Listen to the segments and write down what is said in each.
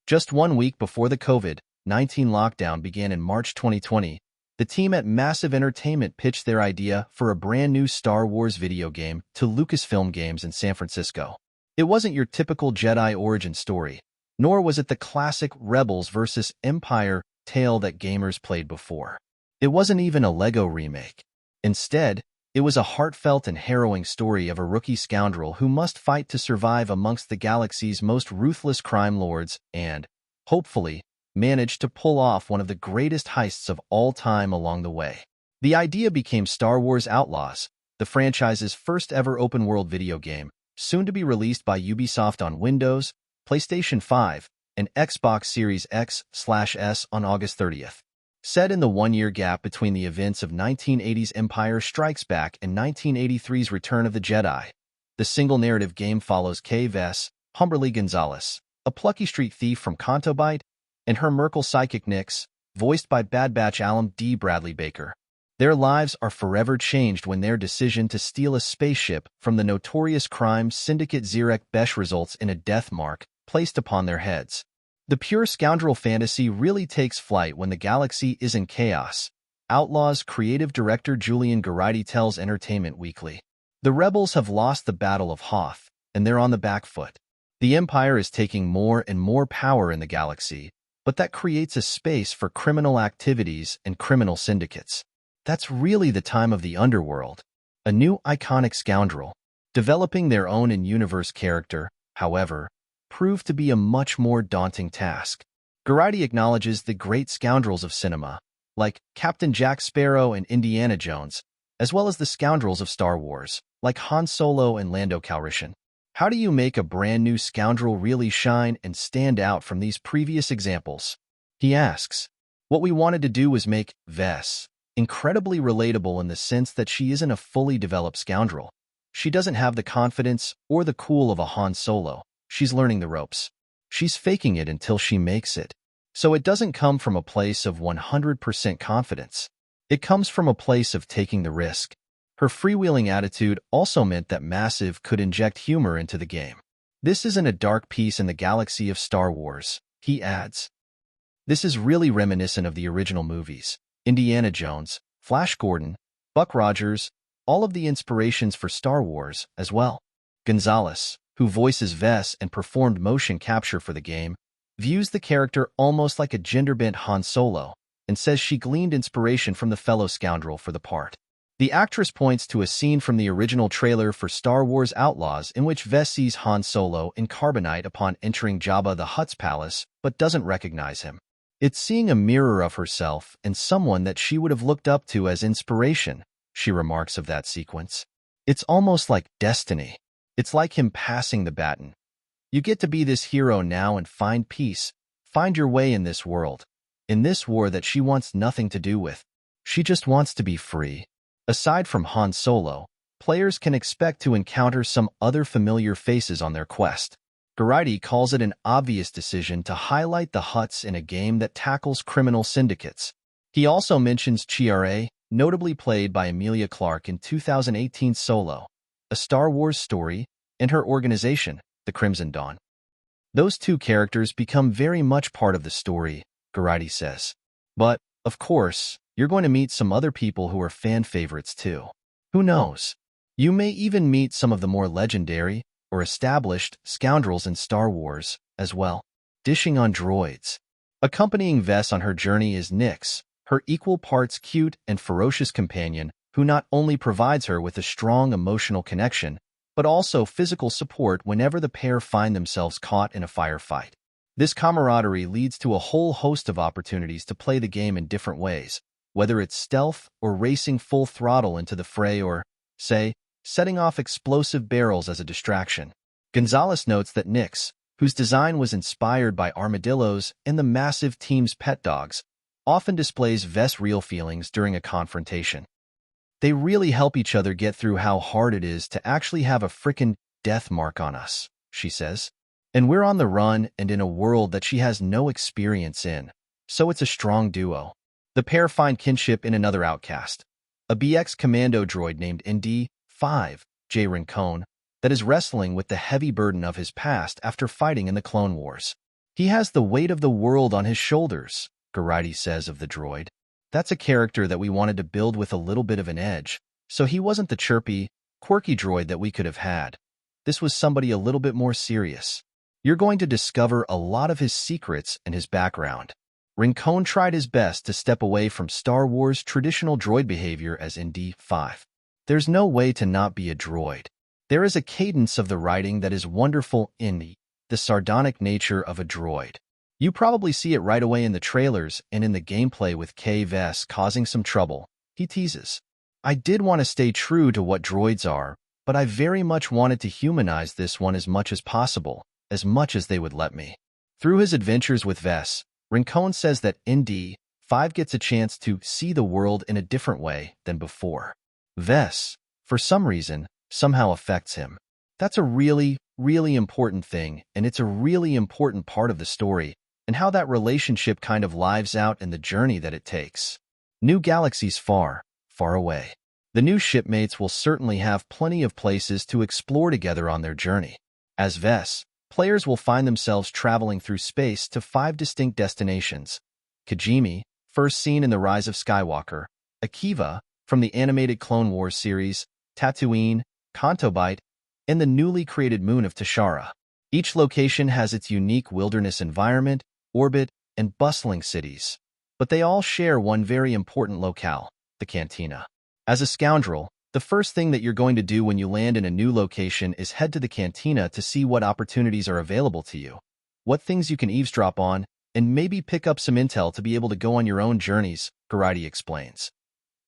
Just 1 week before the COVID-19 lockdown began in March 2020, the team at Massive Entertainment pitched their idea for a brand new Star Wars video game to Lucasfilm Games in San Francisco. It wasn't your typical Jedi origin story, nor was it the classic Rebels versus Empire tale that gamers played before. It wasn't even a Lego remake. Instead, it was a heartfelt and harrowing story of a rookie scoundrel who must fight to survive amongst the galaxy's most ruthless crime lords and, hopefully, manage to pull off one of the greatest heists of all time along the way. The idea became Star Wars Outlaws, the franchise's first-ever open-world video game, soon to be released by Ubisoft on Windows, PlayStation 5, and Xbox Series X/S on August 30th. Set in the one-year gap between the events of 1980's Empire Strikes Back and 1983's Return of the Jedi, the single-narrative game follows Kay Vess, Humberly Gonzalez, a plucky street thief from Cantobite, and her Merkle psychic Nyx, voiced by Bad Batch alum D. Bradley Baker. Their lives are forever changed when their decision to steal a spaceship from the notorious crime syndicate Zirek Besh results in a death mark placed upon their heads. The pure scoundrel fantasy really takes flight when the galaxy is in chaos, Outlaws creative director Julian Geraghty tells Entertainment Weekly. The rebels have lost the Battle of Hoth, and they're on the back foot. The Empire is taking more and more power in the galaxy, but that creates a space for criminal activities and criminal syndicates. That's really the time of the underworld, a new iconic scoundrel. Developing their own in-universe character, however, proved to be a much more daunting task. Geraghty acknowledges the great scoundrels of cinema, like Captain Jack Sparrow and Indiana Jones, as well as the scoundrels of Star Wars, like Han Solo and Lando Calrissian. How do you make a brand new scoundrel really shine and stand out from these previous examples? He asks. What we wanted to do was make Vess incredibly relatable in the sense that she isn't a fully developed scoundrel. She doesn't have the confidence or the cool of a Han Solo. She's learning the ropes. She's faking it until she makes it. So it doesn't come from a place of 100% confidence. It comes from a place of taking the risk. Her freewheeling attitude also meant that Massive could inject humor into the game. This isn't a dark piece in the galaxy of Star Wars, he adds. This is really reminiscent of the original movies. Indiana Jones, Flash Gordon, Buck Rogers, all of the inspirations for Star Wars as well. Gonzalez, who voices Vess and performed motion capture for the game, views the character almost like a gender-bent Han Solo and says she gleaned inspiration from the fellow scoundrel for the part. The actress points to a scene from the original trailer for Star Wars Outlaws in which Vess sees Han Solo in carbonite upon entering Jabba the Hutt's palace but doesn't recognize him. It's seeing a mirror of herself and someone that she would have looked up to as inspiration, she remarks of that sequence. It's almost like destiny. It's like him passing the baton. You get to be this hero now and find peace, find your way in this world, in this war that she wants nothing to do with. She just wants to be free. Aside from Han Solo, players can expect to encounter some other familiar faces on their quest. Geraghty calls it an obvious decision to highlight the Hutts in a game that tackles criminal syndicates. He also mentions Chiara, notably played by Emilia Clarke in 2018's Solo, a Star Wars story, and her organization, the Crimson Dawn. Those two characters become very much part of the story, Geraghty says. But, of course, you're going to meet some other people who are fan favorites too. Who knows? You may even meet some of the more legendary or established scoundrels in Star Wars as well. Dishing on droids. Accompanying Vess on her journey is Nyx, her equal parts cute and ferocious companion, who not only provides her with a strong emotional connection, but also physical support whenever the pair find themselves caught in a firefight. This camaraderie leads to a whole host of opportunities to play the game in different ways, whether it's stealth or racing full throttle into the fray or, say, setting off explosive barrels as a distraction. Gonzalez notes that Nyx, whose design was inspired by armadillos and the Massive team's pet dogs, often displays Vess' real feelings during a confrontation. They really help each other get through how hard it is to actually have a frickin' death mark on us, she says. And we're on the run and in a world that she has no experience in, so it's a strong duo. The pair find kinship in another outcast, a BX commando droid named ND-5, J. Rincon, that is wrestling with the heavy burden of his past after fighting in the Clone Wars. He has the weight of the world on his shoulders, Geraghty says of the droid. That's a character that we wanted to build with a little bit of an edge, so he wasn't the chirpy, quirky droid that we could have had. This was somebody a little bit more serious. You're going to discover a lot of his secrets and his background. Rincon tried his best to step away from Star Wars' traditional droid behavior as in D5. There's no way to not be a droid. There is a cadence of the writing that is wonderful in the sardonic nature of a droid. You probably see it right away in the trailers and in the gameplay with Vess causing some trouble. He teases, "I did want to stay true to what droids are, but I very much wanted to humanize this one as much as possible, as much as they would let me." Through his adventures with Vess, Rincon says that ND5 gets a chance to see the world in a different way than before. Vess, for some reason, somehow affects him. That's a really important thing, and it's a really important part of the story, and how that relationship kind of lives out in the journey that it takes. New galaxies far, far away. The new shipmates will certainly have plenty of places to explore together on their journey. As Vess, players will find themselves traveling through space to 5 distinct destinations. Kijimi, first seen in The Rise of Skywalker, Akiva, from the animated Clone Wars series, Tatooine, Cantobite, and the newly created moon of Tashara. Each location has its unique wilderness environment, orbit, and bustling cities. But they all share one very important locale, the cantina. As a scoundrel, the first thing that you're going to do when you land in a new location is head to the cantina to see what opportunities are available to you, what things you can eavesdrop on, and maybe pick up some intel to be able to go on your own journeys, Geraghty explains.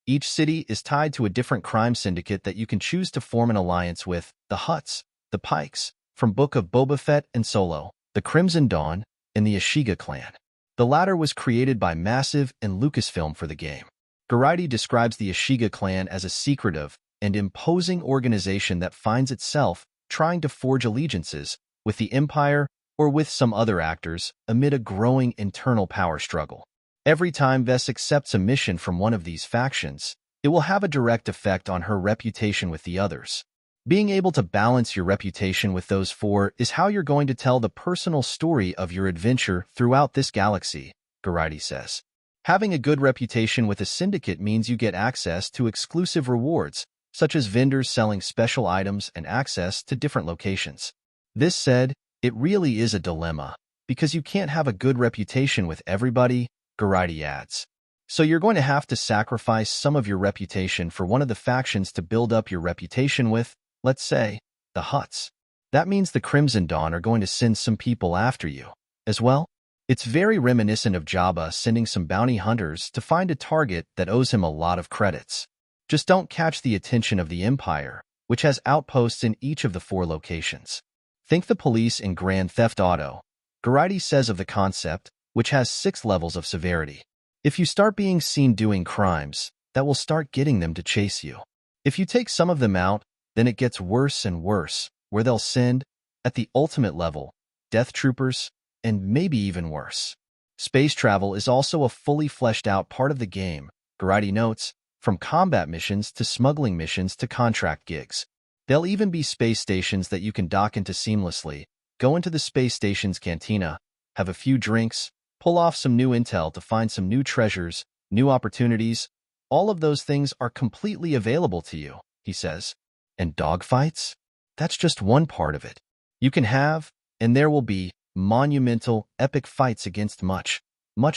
Each city is tied to a different crime syndicate that you can choose to form an alliance with: the Hutts, the Pikes, from Book of Boba Fett and Solo, the Crimson Dawn, and the Ashiga clan. The latter was created by Massive and Lucasfilm for the game. Geraghty describes the Ashiga clan as a secretive and imposing organization that finds itself trying to forge allegiances with the Empire or with some other actors amid a growing internal power struggle. Every time Vess accepts a mission from one of these factions, it will have a direct effect on her reputation with the others. Being able to balance your reputation with those 4 is how you're going to tell the personal story of your adventure throughout this galaxy, Geraghty says. Having a good reputation with a syndicate means you get access to exclusive rewards, such as vendors selling special items and access to different locations. This said, it really is a dilemma, because you can't have a good reputation with everybody, Geraghty adds. So you're going to have to sacrifice some of your reputation for one of the factions to build up your reputation with, let's say, the Hutts. That means the Crimson Dawn are going to send some people after you, as well. It's very reminiscent of Jabba sending some bounty hunters to find a target that owes him a lot of credits. Just don't catch the attention of the Empire, which has outposts in each of the 4 locations. Think the police in Grand Theft Auto, Geraghty says of the concept, which has 6 levels of severity. If you start being seen doing crimes, that will start getting them to chase you. If you take some of them out, then it gets worse and worse, where they'll send, at the ultimate level, death troopers, and maybe even worse. Space travel is also a fully fleshed out part of the game, Geraghty notes, from combat missions to smuggling missions to contract gigs. There'll even be space stations that you can dock into seamlessly, go into the space station's cantina, have a few drinks, pull off some new intel to find some new treasures, new opportunities. All of those things are completely available to you, he says. And dogfights? That's just one part of it. You can have, and there will be, monumental, epic fights against much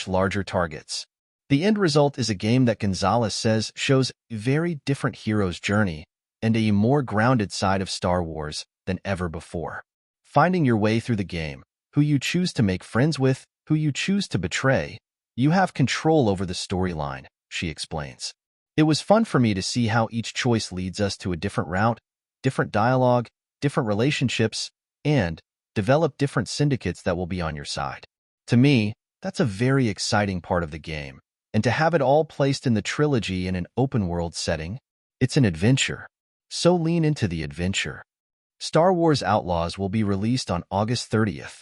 larger targets. The end result is a game that Gonzalez says shows a very different hero's journey and a more grounded side of Star Wars than ever before. Finding your way through the game, who you choose to make friends with, who you choose to betray, you have control over the storyline, she explains. It was fun for me to see how each choice leads us to a different route, different dialogue, different relationships, and develop different syndicates that will be on your side. To me, that's a very exciting part of the game, and to have it all placed in the trilogy in an open-world setting, it's an adventure. So lean into the adventure. Star Wars Outlaws will be released on August 30th.